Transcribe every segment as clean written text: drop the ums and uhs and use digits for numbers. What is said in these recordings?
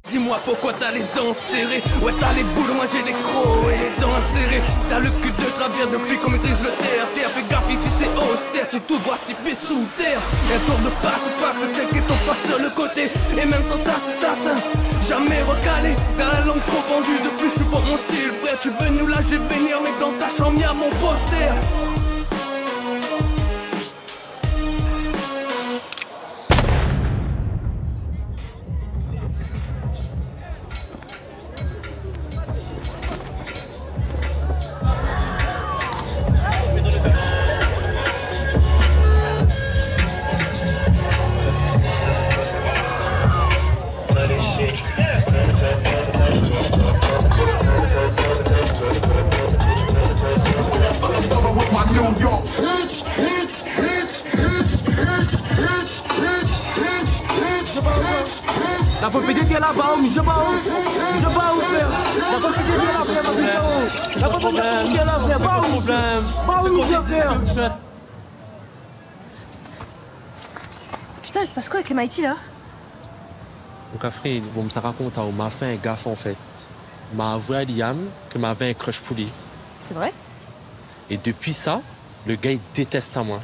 Dis-moi pourquoi t'as les dents serrées. Ouais, t'as les boules, moi j'ai les crocs et les dents serrées. T'as le cul de travers depuis qu'on maîtrise le terre. Fais gaffe ici c'est austère, c'est tout droit 6 pieds sous terre. Un tour de passe, t'inquiète on passe sur le côté. Et même sans tasse, jamais recalé. T'as la langue trop pendue, de plus tu portes mon style. Frère, tu veux nous lâcher venir, mais dans ta chambre y'a mon poster. La popédie qui est là-bas, je sais pas où, frère. La popédie qui est là, frère, la popédie qui est là, frère, pas où, frère. Putain, il se passe quoi avec les Mighty là? Donc après, bon, ça raconte, on m'a fait un gaffe en fait. Il m'a avoué à Liam que m'avait un crush pour lui. C'est vrai? Et depuis ça, le gars il déteste à moi.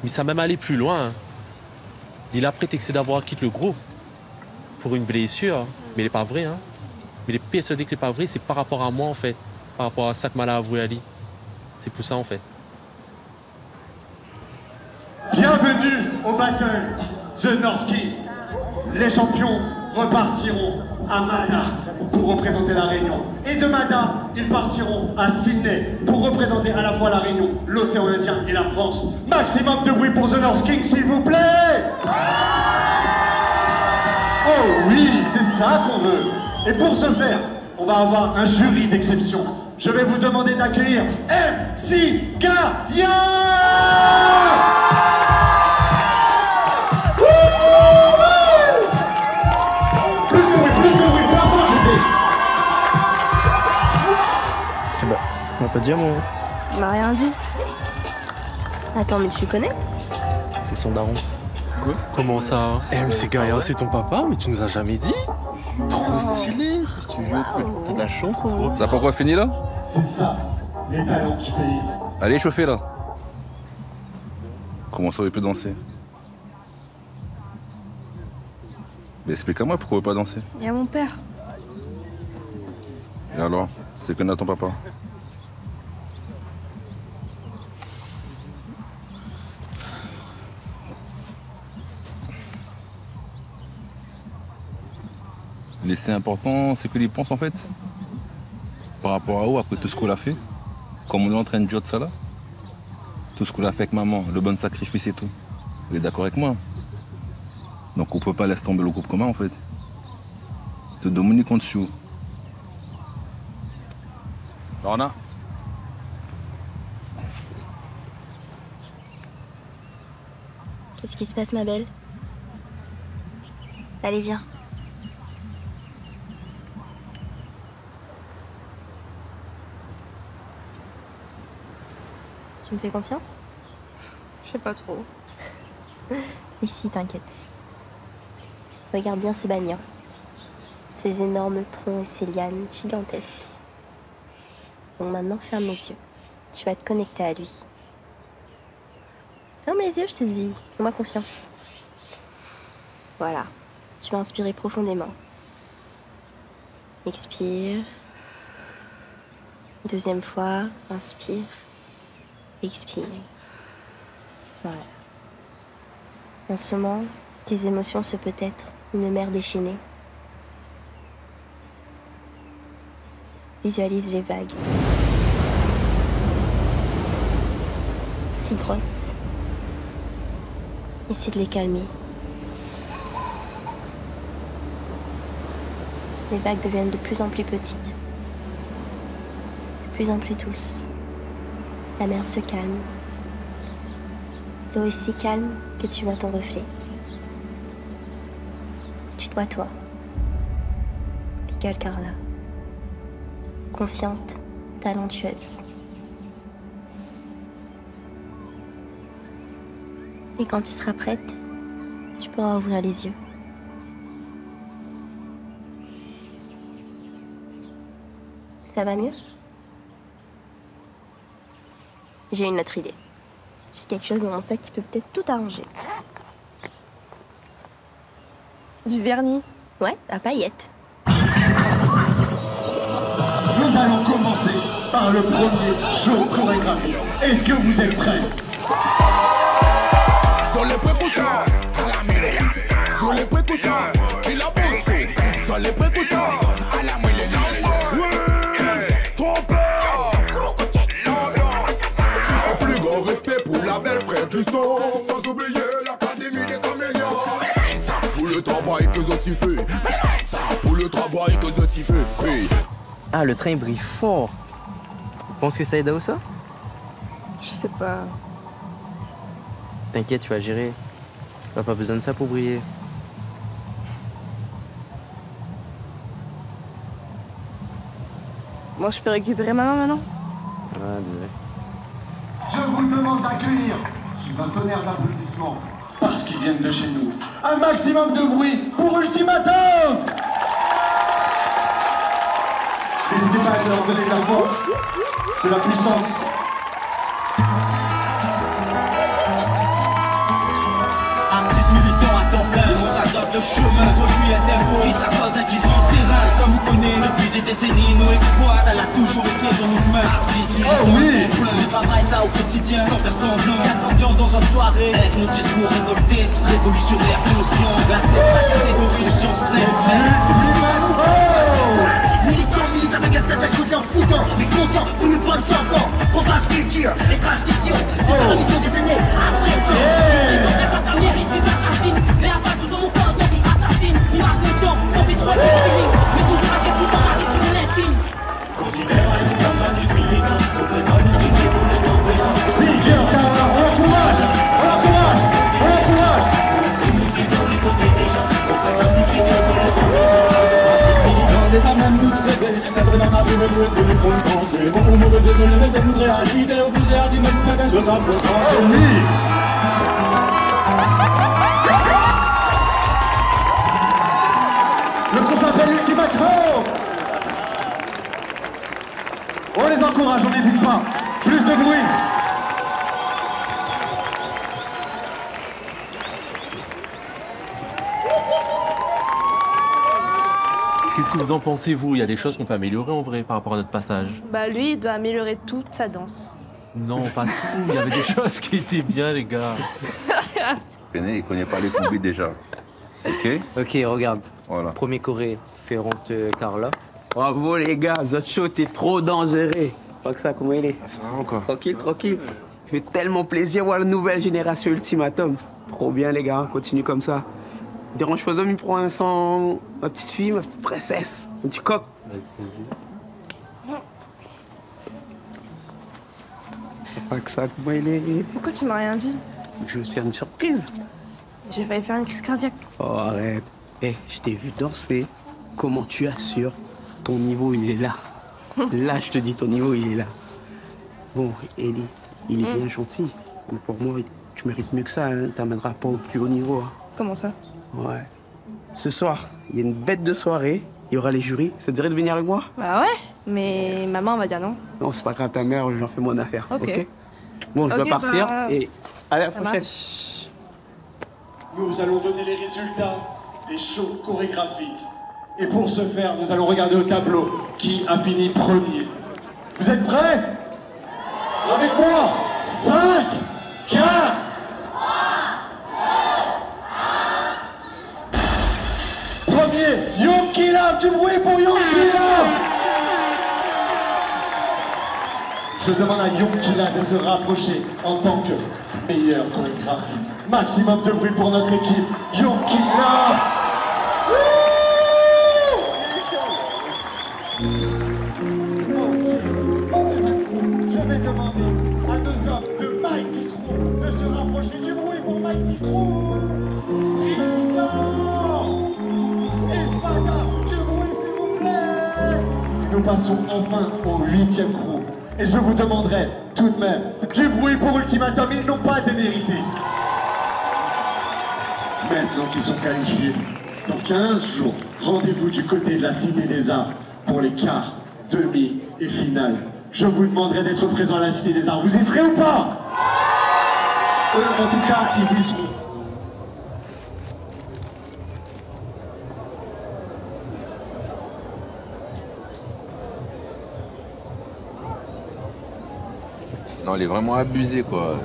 Mais ça m'a même allé plus loin. Hein. Il a prétexté d'avoir quitté le groupe pour une blessure, mais il n'est pas vrai. Hein. Mais il est persuadé que ce n'est pas vrai, c'est par rapport à moi en fait. Par rapport à ça que m'a avoué à lui. C'est pour ça en fait. Bienvenue au battle The North King. Les champions repartiront à Mana pour représenter la Réunion. Et de Mana, ils partiront à Sydney pour représenter à la fois la Réunion, l'océan Indien et la France. Maximum de bruit pour The North King, s'il vous plaît! Oh oui, c'est ça qu'on veut. Et pour ce faire, on va avoir un jury d'exception. Je vais vous demander d'accueillir MC Gaïa! On m'a pas dit à moi. Il m'a rien dit. Attends, mais tu le connais? C'est son daron. Quoi? Comment ça? MC Gaïa, c'est ton papa, mais tu nous as jamais dit. Trop stylé! Tu veux, t'as de la chance, toi. Ça n'a pas encore fini là? C'est ça, les talents du pays. Allez, chauffez là. Comment ça, il peut danser? Mais explique-moi pourquoi il veut pas danser. Il y a mon père. Et alors? C'est qu'on a ton papa? Mais c'est important, c'est que qu'il pense en fait. Par rapport à où, après tout ce qu'on a fait. Comme on est en train de jouer de ça là. Tout ce qu'on a fait avec maman, le bon sacrifice et tout. Il est d'accord avec moi. Donc on peut pas laisser tomber le groupe commun en fait. De Dominique en dessous. Lorna. Qu'est-ce qui se passe, ma belle? Allez, viens. Tu me fais confiance? Je sais pas trop. Mais si, t'inquiète. Regarde bien ce bagnon. Ces énormes troncs et ces lianes gigantesques. Donc maintenant, ferme les yeux. Tu vas te connecter à lui. Ferme les yeux, je te dis. Fais-moi confiance. Voilà. Tu vas inspirer profondément. Expire. Deuxième fois, inspire. Expire. Voilà. En ce moment, tes émotions se peut être une mer déchaînée. Visualise les vagues. Si grosses. Essaie de les calmer. Les vagues deviennent de plus en plus petites. De plus en plus douces. La mer se calme. L'eau est si calme que tu vois ton reflet. Tu te vois toi. Pigalle Carla. Confiante, talentueuse. Et quand tu seras prête, tu pourras ouvrir les yeux. Ça va mieux? J'ai une autre idée. J'ai quelque chose dans mon sac qui peut peut-être tout arranger. Du vernis? Ouais, à paillettes. Nous allons commencer par le premier show chorégraphique. Est-ce que vous êtes prêts? Sur les précautions, à la mêlée. Sur les précautions, qui la boule. Sur les précautions, à la mêlée. Un plus grand respect pour la belle frère du son. Sans oublier l'académie des camélions. Pour le travail que je t'y fais. Pour le travail que je t'y fais. Ah, le train brille fort. Tu penses que ça aide à ça? Je sais pas. T'inquiète, tu vas gérer. T'as pas besoin de ça pour briller. Moi, je peux récupérer ma main maintenant? Ah, désolé. Je vous demande d'accueillir, sous un tonnerre d'applaudissements, parce qu'ils viennent de chez nous, un maximum de bruit pour Ultimatum! N'hésitez pas à leur donner de la force, de la puissance. Artiste militant à temps plein, on s'adopte le chemin, produit un tempo, qui s'accose un gisement de terrain, comme vous connaissez depuis des décennies, nos exploits, ça l'a toujours été dans nos mains. Artiste militant à temps plein, on travaille ça au quotidien, sans faire semblant, casse l'ambiance dans une soirée, avec nos discours révoltés, révolutionnaires, conscients, glacés par la catégorie de science militant avec un certain causé en foutant, mais conscient, vous ne pas enfants, propage culture et tradition, c'est ça la mission des aînés, à présent. Il n'aurait pas sa mairie, c'est de la racine, mais à part toujours mon cause, mon vie assassine, il marque le temps, sans vie trop feeling, mais toujours avec tout en addition l'insigne. Considère un petit comme 28 militants, représente une idée pour les non-présents. Big up, on encourage, on encourage, on encourage. C'est ça même nous c'est belle, c'est vrai dans sa vie mais plus de nous font penser. Bon ou mauvais désolé mais c'est une réalité obligée à s'y mettre pour mettre un 60%. Le groupe s'appelle Ultimatum. On les encourage, on n'hésite pas. Plus de bruit. Qu'est-ce que vous en pensez, vous? Il y a des choses qu'on peut améliorer en vrai par rapport à notre passage. Bah lui, il doit améliorer toute sa danse. Non, pas tout. Il y avait des choses qui étaient bien, les gars. Il connaît pas les courbes déjà. Ok? Ok, regarde. Voilà. Premier choré, Ferrante Carla. Bravo les gars, votre show, t'es trop dangereux. Pas que ça, comment il est? Ça va encore. Tranquille, tranquille. Ça fait tellement plaisir de voir la nouvelle génération Ultimatum. C'est trop bien les gars, continue comme ça. Dérange pas homme, il prend un sang, ma petite fille, ma petite princesse, un petit coq. Pas que ça, comment il est? Pourquoi tu m'as rien dit? Je vais te faire une surprise. J'ai failli faire une crise cardiaque. Oh arrête. Je t'ai vu danser. Comment tu assures? Ton niveau, il est là. Là, je te dis, ton niveau, il est là. Bon, Ellie, il est bien gentil. Mais pour moi, tu mérites mieux que ça. Hein. T'amèneras pas au plus haut niveau. Hein. Comment ça? Ouais. Ce soir, il y a une bête de soirée. Il y aura les jurys. Ça te dirait de venir avec moi? Bah ouais, mais maman va dire non. Non, c'est pas grave, ta mère, j'en fais mon affaire. Ok. Bon, je dois Ok, partir. bah, Et à la ça prochaine. marche. Nous allons donner les résultats des shows chorégraphiques. Et pour ce faire, nous allons regarder au tableau qui a fini premier. Vous êtes prêts? Avec moi? 5, 4, premier, Young Love, du bruit pour Young Love. Je demande à Young Love de se rapprocher en tant que meilleur chorégraphie. Maximum de bruit pour notre équipe, Young Love. Je vais demander à deux hommes de Mighty Crew de se rapprocher. Du bruit pour Mighty Crew. Rico, Espada, du bruit s'il vous plaît. Et nous passons enfin au 8e crew. Et je vous demanderai tout de même du bruit pour Ultimatum, ils n'ont pas démérité. Maintenant qu'ils sont qualifiés, dans 15 jours, rendez-vous du côté de la Cité des Arts pour les quarts demi et finale. Je vous demanderai d'être présents à la Cité des Arts. Vous y serez ou pas? Eux, en tout cas, ils y seront. Non, il est vraiment abusé, quoi.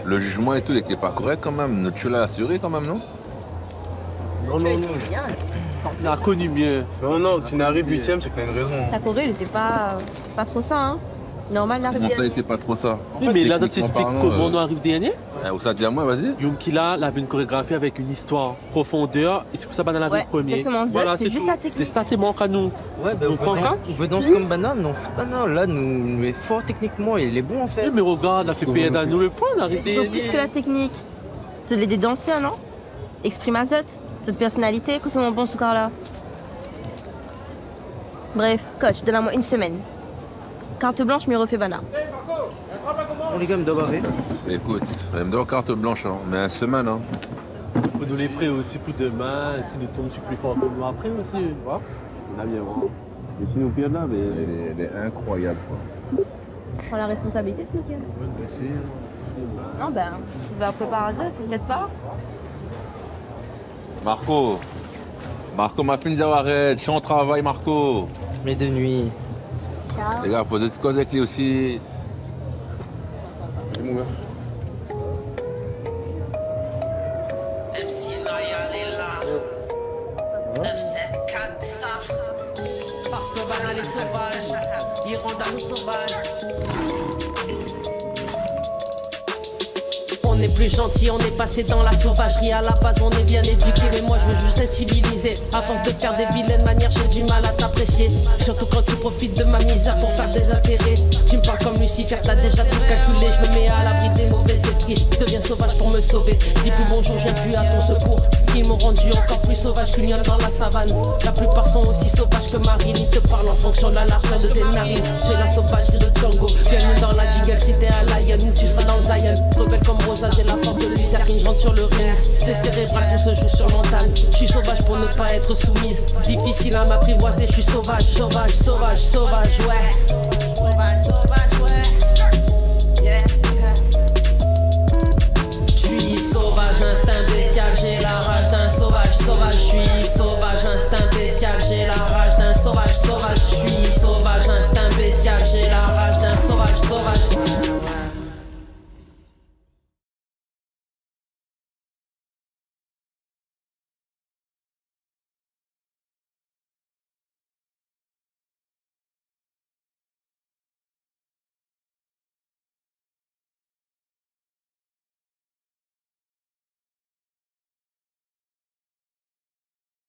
Le jugement et tout, il était pas correct quand même. Tu l'as assuré quand même, non? Non, non, non. Il a connu mieux. Non, non, s'il arrive 8ème, c'est qu'il a une raison. La Corée, il était pas trop ça, hein. Normal, il arrive Comment ça, il était pas trop ça? Oui, mais là, ça t'explique comment on arrive dernier. Où ça dit à moi, vas-y. Yumkila, il avait une chorégraphie avec une histoire, profondeur, et c'est pour ça que Banana avait le premier. Exactement, voilà, c'est juste sa technique. C'est ça qui manque à nous. Ouais, bah, on veut danser comme Banana, mais on fait pas non. Là, nous, il est fort techniquement, il est bon en fait. Oui, mais regarde, il a fait payer à nous le point, on arrive Il faut plus que la technique. Tu l'aider danser, non? Exprime à cette personnalité, que c'est mon bon ce là. Bref, coach, donne-moi une semaine. Carte blanche, mais refait Banana. On les gars, me doit barrer. Écoute, elle me donne carte blanche, hein, mais une semaine. Hein. Faut nous les prêts aussi pour demain, si nous tombons plus fort que nous après aussi. Voilà. On a bien voir. Et si nous pire là, mais elle est incroyable. Quoi. Prends la responsabilité, s'il vous plaît. Non, ben, tu vas préparer ça, t'inquiète pas. Marco, ma fille, arrête, je suis en travail, Marco. Mais de nuit. Ciao. Les gars, faut se causer avec lui aussi. Mon gars. MC Naya est là. 974 ça. Parce que Banana est sauvage, il rend à nous sauvages. On est plus gentil, on est passé dans la sauvagerie. À la base, on est bien éduqué, mais moi je veux juste être civilisé. À force de faire des vilaines manières, j'ai du mal à t'apprécier. Surtout quand tu profites de ma misère pour faire des intérêts. Tu me parles comme Lucifer, t'as déjà tout calculé. Je me mets à l'abri des mauvais esprits. Je deviens sauvage pour me sauver. Je dis plus bonjour, je viens plus à ton secours. Ils m'ont rendu encore plus sauvage qu'une lionne dans la savane. La plupart sont aussi sauvages que Marine. Ils te parlent en fonction de la largeur de tes narines. J'ai la sauvagerie de Django. Bienvenue dans la jungle, si t'es un lion, tu seras dans le Zion. Rebelle comme Rosa, j'ai la force de l'Utarine, je rentre sur le ring. C'est cérébral, tout se joue sur le mental. Je suis sauvage pour ne pas être soumise. Difficile à m'apprivoiser, je suis sauvage, sauvage, sauvage, sauvage, ouais. Sauvage, sauvage, ouais. Yeah. Je suis sauvage,